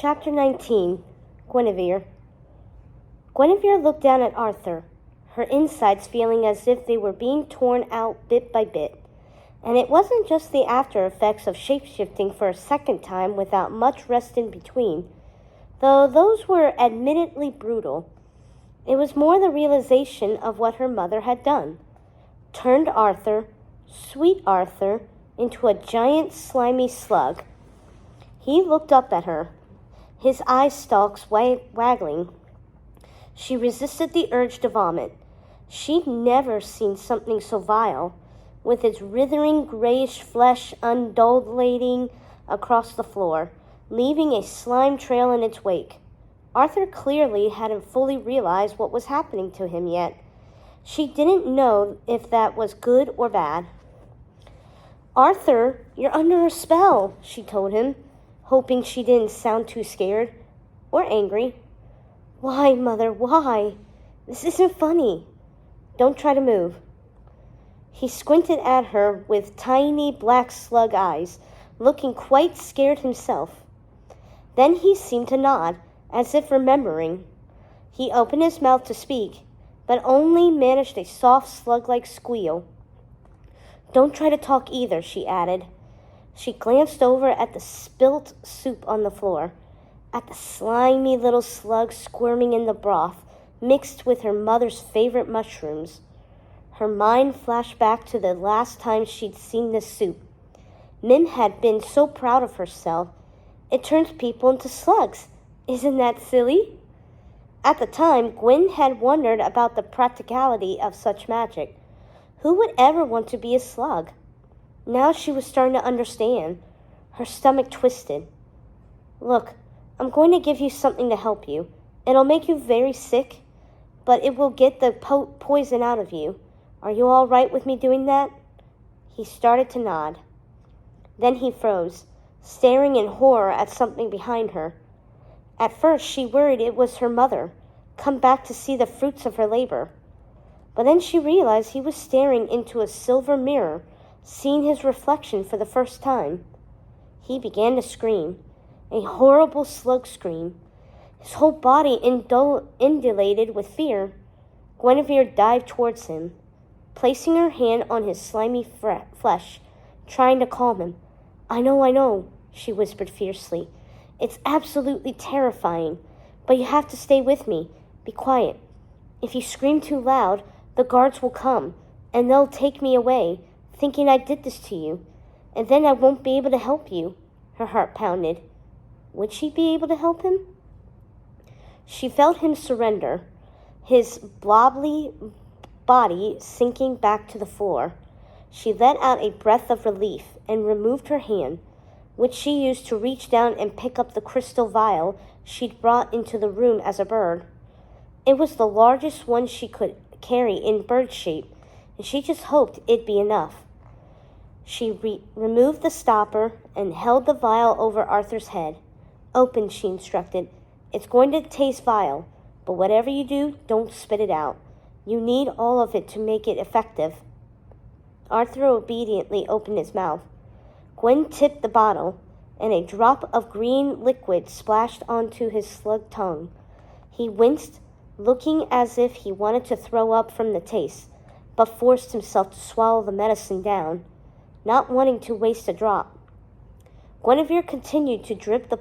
Chapter 19. Guinevere. Guinevere looked down at Arthur, her insides feeling as if they were being torn out bit by bit. And it wasn't just the after effects of shape-shifting for a second time without much rest in between, though those were admittedly brutal. It was more the realization of what her mother had done. Turned Arthur, sweet Arthur, into a giant slimy slug. He looked up at her, his eye stalks waggling. She resisted the urge to vomit. She'd never seen something so vile, with its writhing grayish flesh undulating across the floor, leaving a slime trail in its wake. Arthur clearly hadn't fully realized what was happening to him yet. She didn't know if that was good or bad. "Arthur, you're under a spell," she told him, hoping she didn't sound too scared or angry. "Why, Mother, why? This isn't funny. Don't try to move." He squinted at her with tiny black slug eyes, looking quite scared himself. Then he seemed to nod, as if remembering. He opened his mouth to speak, but only managed a soft slug-like squeal. "Don't try to talk either," she added. She glanced over at the spilt soup on the floor, at the slimy little slug squirming in the broth, mixed with her mother's favorite mushrooms. Her mind flashed back to the last time she'd seen this soup. Mim had been so proud of herself. It turns people into slugs. Isn't that silly? At the time, Gwen had wondered about the practicality of such magic. Who would ever want to be a slug? Now she was starting to understand. Her stomach twisted. "Look, I'm going to give you something to help you. It'll make you very sick, but it will get the poison out of you. Are you all right with me doing that?" He started to nod. Then he froze, staring in horror at something behind her. At first she worried it was her mother, come back to see the fruits of her labor. But then she realized he was staring into a silver mirror, seeing his reflection for the first time. He began to scream, a horrible slug scream. His whole body undulated with fear. Guinevere dived towards him, placing her hand on his slimy flesh, trying to calm him. I know, she whispered fiercely. "It's absolutely terrifying, but you have to stay with me. Be quiet. If you scream too loud, the guards will come, and they'll take me away, thinking I did this to you, and then I won't be able to help you." Her heart pounded. Would she be able to help him? She felt him surrender, his blobbly body sinking back to the floor. She let out a breath of relief and removed her hand, which she used to reach down and pick up the crystal vial she'd brought into the room as a bird. It was the largest one she could carry in bird shape, and she just hoped it'd be enough. She removed the stopper and held the vial over Arthur's head. "Open," she instructed. "It's going to taste vile, but whatever you do, don't spit it out. You need all of it to make it effective." Arthur obediently opened his mouth. Gwen tipped the bottle, and a drop of green liquid splashed onto his slug tongue. He winced, looking as if he wanted to throw up from the taste, but forced himself to swallow the medicine down, not wanting to waste a drop. Guinevere continued to drip the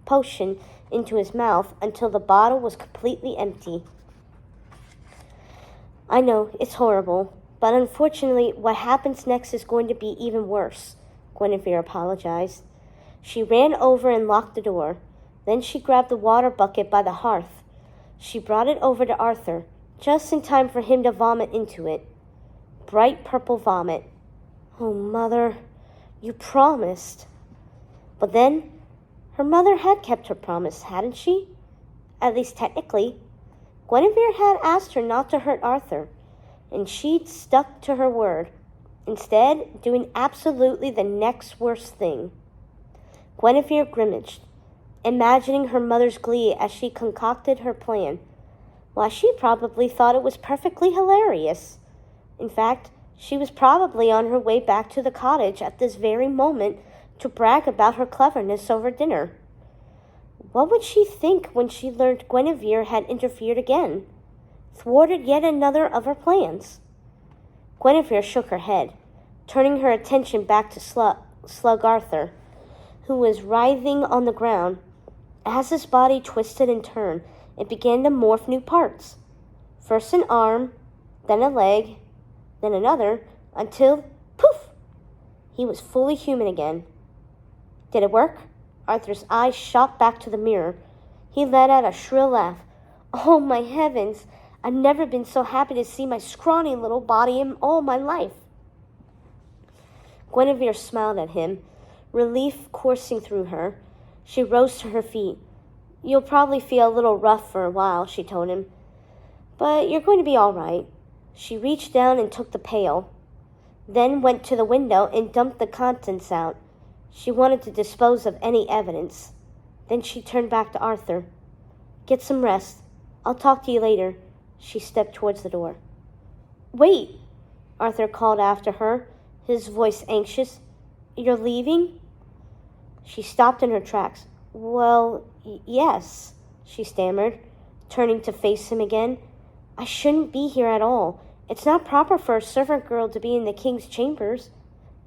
potion into his mouth until the bottle was completely empty. "I know, it's horrible, but unfortunately what happens next is going to be even worse," Guinevere apologized. She ran over and locked the door. Then she grabbed the water bucket by the hearth. She brought it over to Arthur, just in time for him to vomit into it. Bright purple vomit. "Oh, Mother, you promised." But then, her mother had kept her promise, hadn't she? At least technically. Guinevere had asked her not to hurt Arthur, and she'd stuck to her word, instead doing absolutely the next worst thing. Guinevere grimaced, imagining her mother's glee as she concocted her plan. Why, she probably thought it was perfectly hilarious. In fact, she was probably on her way back to the cottage at this very moment to brag about her cleverness over dinner. What would she think when she learned Guinevere had interfered again, thwarted yet another of her plans? Guinevere shook her head, turning her attention back to Slug Arthur, who was writhing on the ground. As his body twisted and turned, it began to morph new parts. First an arm, then a leg, then another, until, poof, he was fully human again. Did it work? Arthur's eyes shot back to the mirror. He let out a shrill laugh. Oh, my heavens! I've never been so happy to see my scrawny little body in all my life. Guinevere smiled at him, relief coursing through her. She rose to her feet. You'll probably feel a little rough for a while, she told him. But you're going to be all right. She reached down and took the pail, then went to the window and dumped the contents out. She wanted to dispose of any evidence. Then she turned back to Arthur. Get some rest. I'll talk to you later. She stepped towards the door. Wait, Arthur called after her, his voice anxious. You're leaving? She stopped in her tracks. Well, yes, she stammered, turning to face him again. I shouldn't be here at all. It's not proper for a servant girl to be in the king's chambers,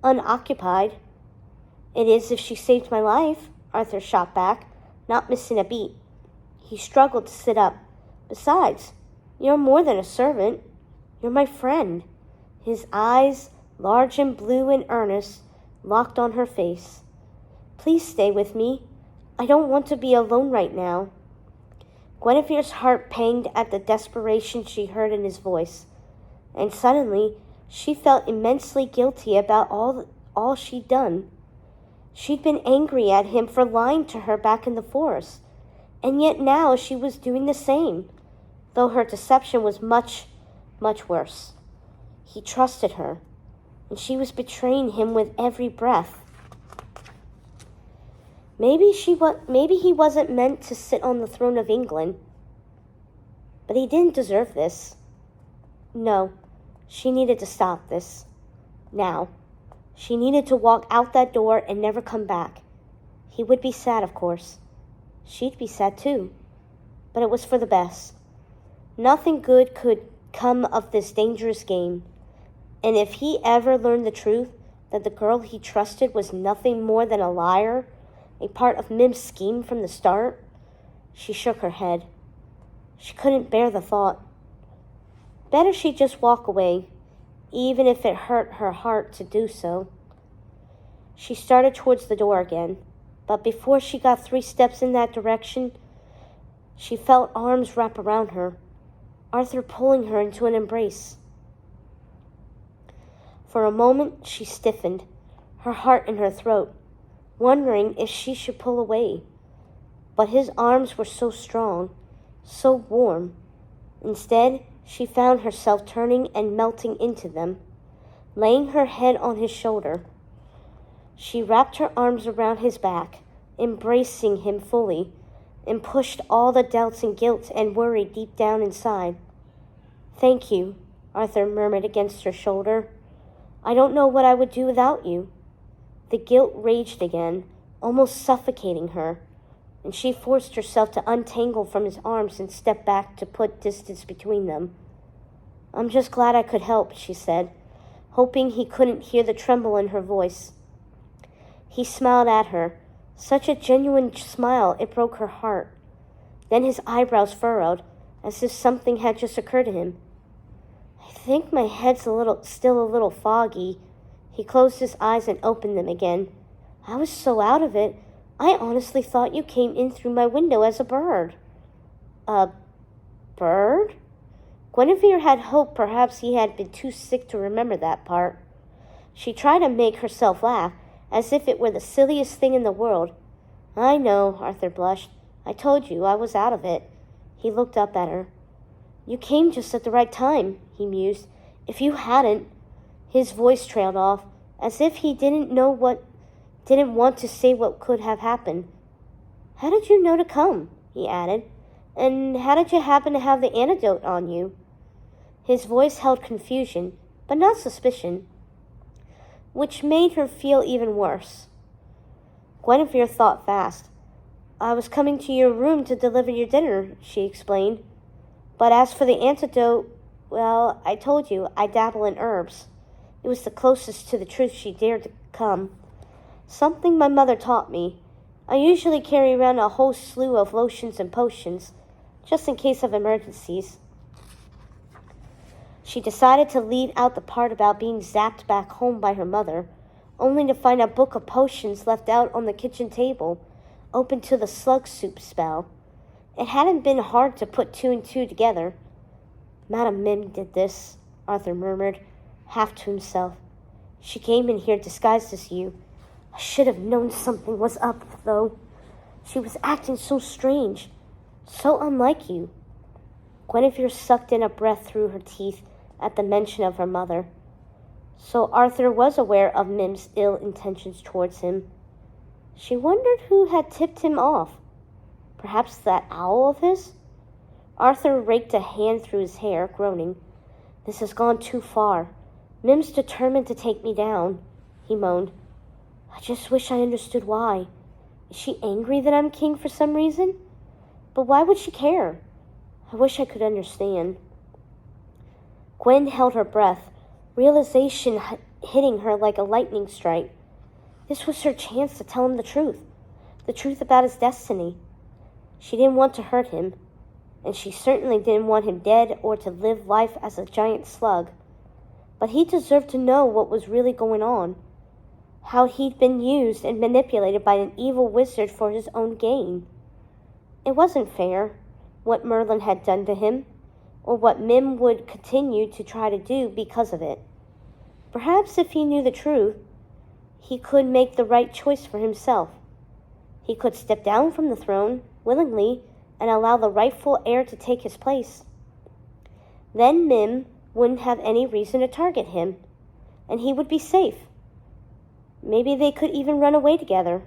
unoccupied. It is if she saved my life, Arthur shot back, not missing a beat. He struggled to sit up. Besides, you're more than a servant. You're my friend. His eyes, large and blue and earnest, locked on her face. Please stay with me. I don't want to be alone right now. Guinevere's heart panged at the desperation she heard in his voice, and suddenly she felt immensely guilty about all she'd done. She'd been angry at him for lying to her back in the forest, and yet now she was doing the same, though her deception was much, much worse. He trusted her, and she was betraying him with every breath. Maybe he wasn't meant to sit on the throne of England, but he didn't deserve this. No, she needed to stop this. Now. She needed to walk out that door and never come back. He would be sad, of course. She'd be sad too, but it was for the best. Nothing good could come of this dangerous game, and if he ever learned the truth, that the girl he trusted was nothing more than a liar, a part of Mim's scheme from the start, she shook her head. She couldn't bear the thought. Better she just walk away, even if it hurt her heart to do so. She started towards the door again, but before she got 3 steps in that direction, she felt arms wrap around her, Arthur pulling her into an embrace. For a moment she stiffened, her heart in her throat, wondering if she should pull away. But his arms were so strong, so warm. Instead, she found herself turning and melting into them, laying her head on his shoulder. She wrapped her arms around his back, embracing him fully, and pushed all the doubts and guilt and worry deep down inside. Thank you, Arthur murmured against her shoulder. I don't know what I would do without you. The guilt raged again, almost suffocating her, and she forced herself to untangle from his arms and step back to put distance between them. I'm just glad I could help, she said, hoping he couldn't hear the tremble in her voice. He smiled at her, such a genuine smile it broke her heart. Then his eyebrows furrowed, as if something had just occurred to him. I think my head's still a little foggy. He closed his eyes and opened them again. I was so out of it, I honestly thought you came in through my window as a bird. A bird? Guinevere had hoped perhaps he had been too sick to remember that part. She tried to make herself laugh, as if it were the silliest thing in the world. I know, Arthur blushed. I told you I was out of it. He looked up at her. You came just at the right time, he mused. If you hadn't... His voice trailed off, as if he didn't want to say what could have happened. How did you know to come? He added. And how did you happen to have the antidote on you? His voice held confusion, but not suspicion, which made her feel even worse. Guinevere thought fast. I was coming to your room to deliver your dinner, she explained. But as for the antidote, well, I told you, I dabble in herbs. It was the closest to the truth she dared to come. Something my mother taught me. I usually carry around a whole slew of lotions and potions, just in case of emergencies. She decided to leave out the part about being zapped back home by her mother, only to find a book of potions left out on the kitchen table, open to the slug soup spell. It hadn't been hard to put two and two together. Madame Mim did this, Arthur murmured, half to himself. She came in here disguised as you. I should have known something was up, though. She was acting so strange, so unlike you. Guinevere sucked in a breath through her teeth at the mention of her mother. So Arthur was aware of Mim's ill intentions towards him. She wondered who had tipped him off. Perhaps that owl of his? Arthur raked a hand through his hair, groaning. This has gone too far. Mim's determined to take me down, he moaned. I just wish I understood why. Is she angry that I'm king for some reason? But why would she care? I wish I could understand. Gwen held her breath, realization hitting her like a lightning strike. This was her chance to tell him the truth about his destiny. She didn't want to hurt him, and she certainly didn't want him dead or to live life as a giant slug. But he deserved to know what was really going on, how he'd been used and manipulated by an evil wizard for his own gain. It wasn't fair, what Merlin had done to him, or what Mim would continue to try to do because of it. Perhaps if he knew the truth, he could make the right choice for himself. He could step down from the throne, willingly, and allow the rightful heir to take his place. Then Mim wouldn't have any reason to target him, and he would be safe. Maybe they could even run away together.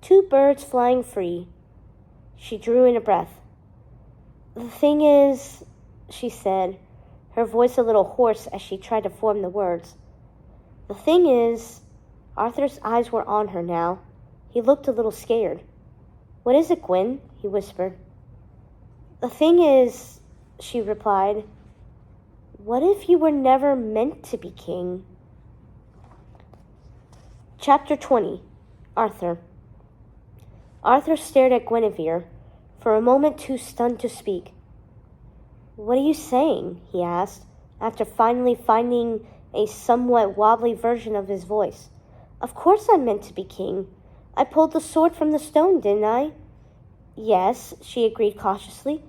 Two birds flying free. She drew in a breath. The thing is, she said, her voice a little hoarse as she tried to form the words. The thing is, Arthur's eyes were on her now. He looked a little scared. What is it, Gwen? He whispered. The thing is, she replied, what if you were never meant to be king? Chapter 20. Arthur. Arthur stared at Guinevere, for a moment too stunned to speak. What are you saying? He asked, after finally finding a somewhat wobbly version of his voice. Of course I'm meant to be king. I pulled the sword from the stone, didn't I? Yes, she agreed cautiously.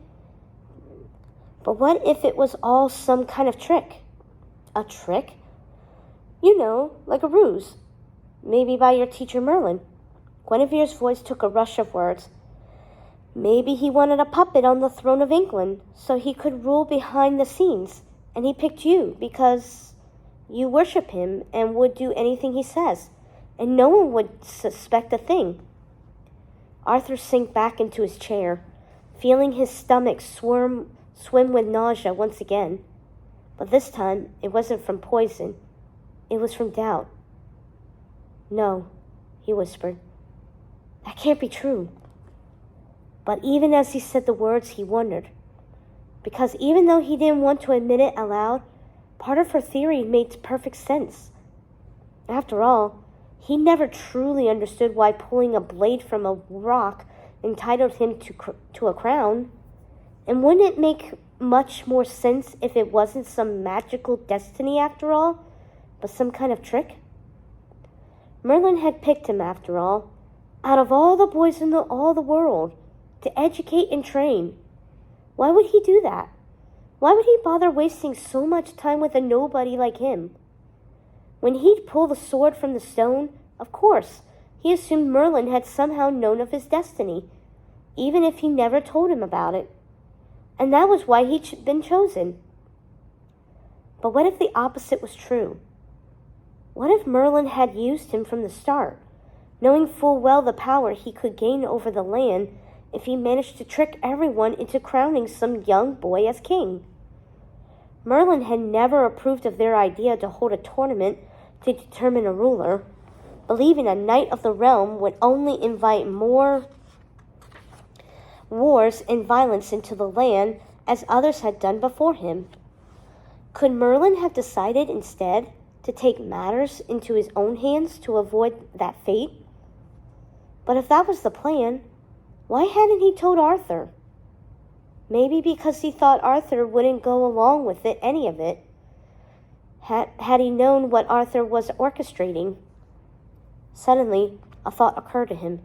But what if it was all some kind of trick? A trick? You know, like a ruse. Maybe by your teacher Merlin. Guinevere's voice took a rush of words. Maybe he wanted a puppet on the throne of England so he could rule behind the scenes, and he picked you because you worship him and would do anything he says, and no one would suspect a thing. Arthur sank back into his chair, feeling his stomach swim with nausea once again. But this time, it wasn't from poison. It was from doubt. No, he whispered. That can't be true. But even as he said the words, he wondered. Because even though he didn't want to admit it aloud, part of her theory made perfect sense. After all, he never truly understood why pulling a blade from a rock entitled him to a crown. And wouldn't it make much more sense if it wasn't some magical destiny after all, but some kind of trick? Merlin had picked him after all, out of all the boys in all the world, to educate and train. Why would he do that? Why would he bother wasting so much time with a nobody like him? When he'd pull the sword from the stone, of course, he assumed Merlin had somehow known of his destiny, even if he never told him about it. And that was why he'd been chosen. But what if the opposite was true? What if Merlin had used him from the start, knowing full well the power he could gain over the land if he managed to trick everyone into crowning some young boy as king? Merlin had never approved of their idea to hold a tournament to determine a ruler, believing a knight of the realm would only invite more wars and violence into the land as others had done before him. Could Merlin have decided instead to take matters into his own hands to avoid that fate? But if that was the plan, why hadn't he told Arthur? Maybe because he thought Arthur wouldn't go along with any of it. Had he known what Arthur was orchestrating? Suddenly, a thought occurred to him.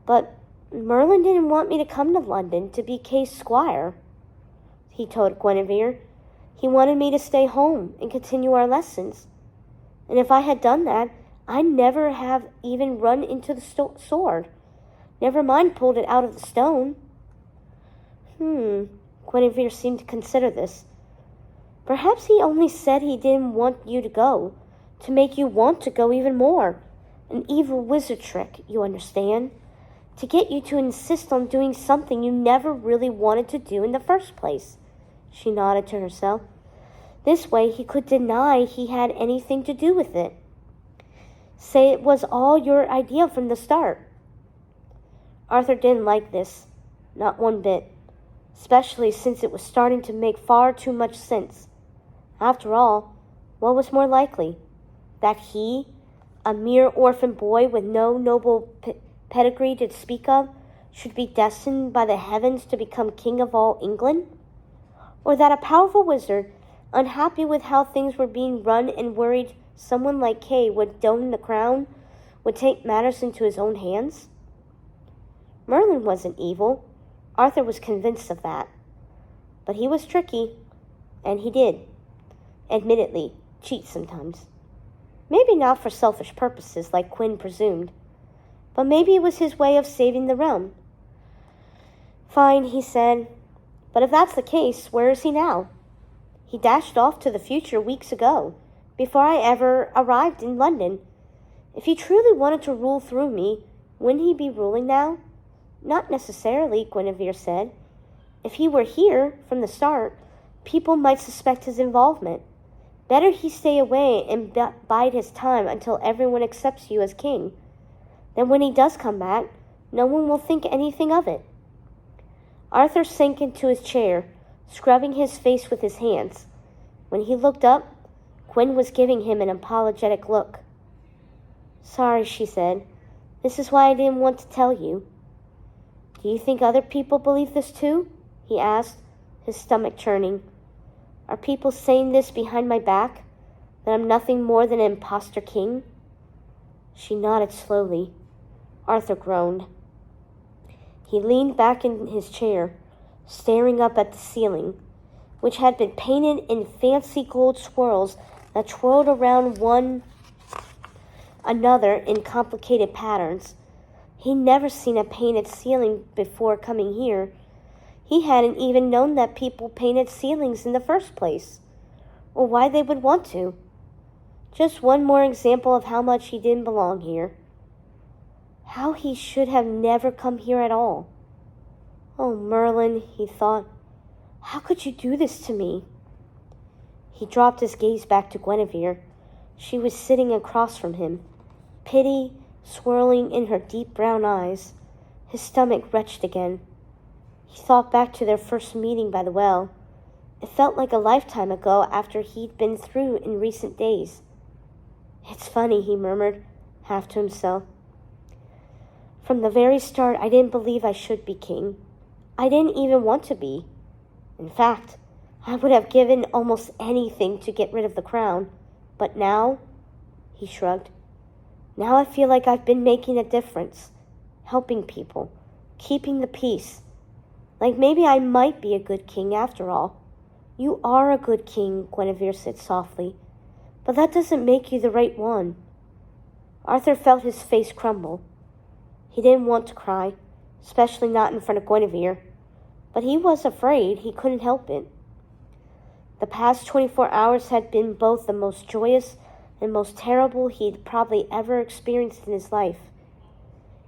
But Merlin didn't want me to come to London to be Kay's squire, he told Guinevere. He wanted me to stay home and continue our lessons. And if I had done that, I'd never have even run into the sword. Never mind pulled it out of the stone. Guinevere seemed to consider this. Perhaps he only said he didn't want you to go, to make you want to go even more. An evil wizard trick, you understand? To get you to insist on doing something you never really wanted to do in the first place. She nodded to herself. This way he could deny he had anything to do with it. Say it was all your idea from the start. Arthur didn't like this, not one bit, especially since it was starting to make far too much sense. After all, what was more likely? That he, a mere orphan boy with no noble pedigree to speak of, should be destined by the heavens to become king of all England? Or that a powerful wizard, unhappy with how things were being run and worried someone like Kay would don the crown, would take matters into his own hands? Merlin wasn't evil. Arthur was convinced of that. But he was tricky, and he did, admittedly, cheat sometimes. Maybe not for selfish purposes like Quinn presumed, but maybe it was his way of saving the realm. Fine, he said, but if that's the case, where is he now? He dashed off to the future weeks ago, before I ever arrived in London. If he truly wanted to rule through me, wouldn't he be ruling now? Not necessarily, Guinevere said. If he were here from the start, people might suspect his involvement. Better he stay away and bide his time until everyone accepts you as king. Then when he does come back, no one will think anything of it. Arthur sank into his chair, scrubbing his face with his hands. When he looked up, Gwen was giving him an apologetic look. Sorry, she said. This is why I didn't want to tell you. Do you think other people believe this too? He asked, his stomach churning. Are people saying this behind my back? That I'm nothing more than an imposter king? She nodded slowly. Arthur groaned. He leaned back in his chair, staring up at the ceiling, which had been painted in fancy gold swirls that twirled around one another in complicated patterns. He'd never seen a painted ceiling before coming here. He hadn't even known that people painted ceilings in the first place, or why they would want to. Just one more example of how much he didn't belong here. How he should have never come here at all. Oh, Merlin, he thought, how could you do this to me? He dropped his gaze back to Guinevere. She was sitting across from him, pity swirling in her deep brown eyes. His stomach retched again. He thought back to their first meeting by the well. It felt like a lifetime ago after he'd been through in recent days. It's funny, he murmured, half to himself. From the very start, I didn't believe I should be king. I didn't even want to be. In fact, I would have given almost anything to get rid of the crown. But now, he shrugged, now I feel like I've been making a difference, helping people, keeping the peace. Like maybe I might be a good king after all. You are a good king, Guinevere said softly, but that doesn't make you the right one. Arthur felt his face crumble. He didn't want to cry, especially not in front of Guinevere, but he was afraid he couldn't help it. The past 24 hours had been both the most joyous and most terrible he'd probably ever experienced in his life.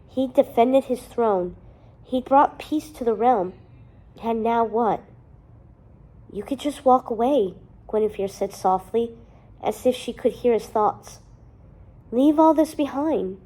He'd defended his throne. He'd brought peace to the realm. And now what? You could just walk away, Guinevere said softly, as if she could hear his thoughts. Leave all this behind.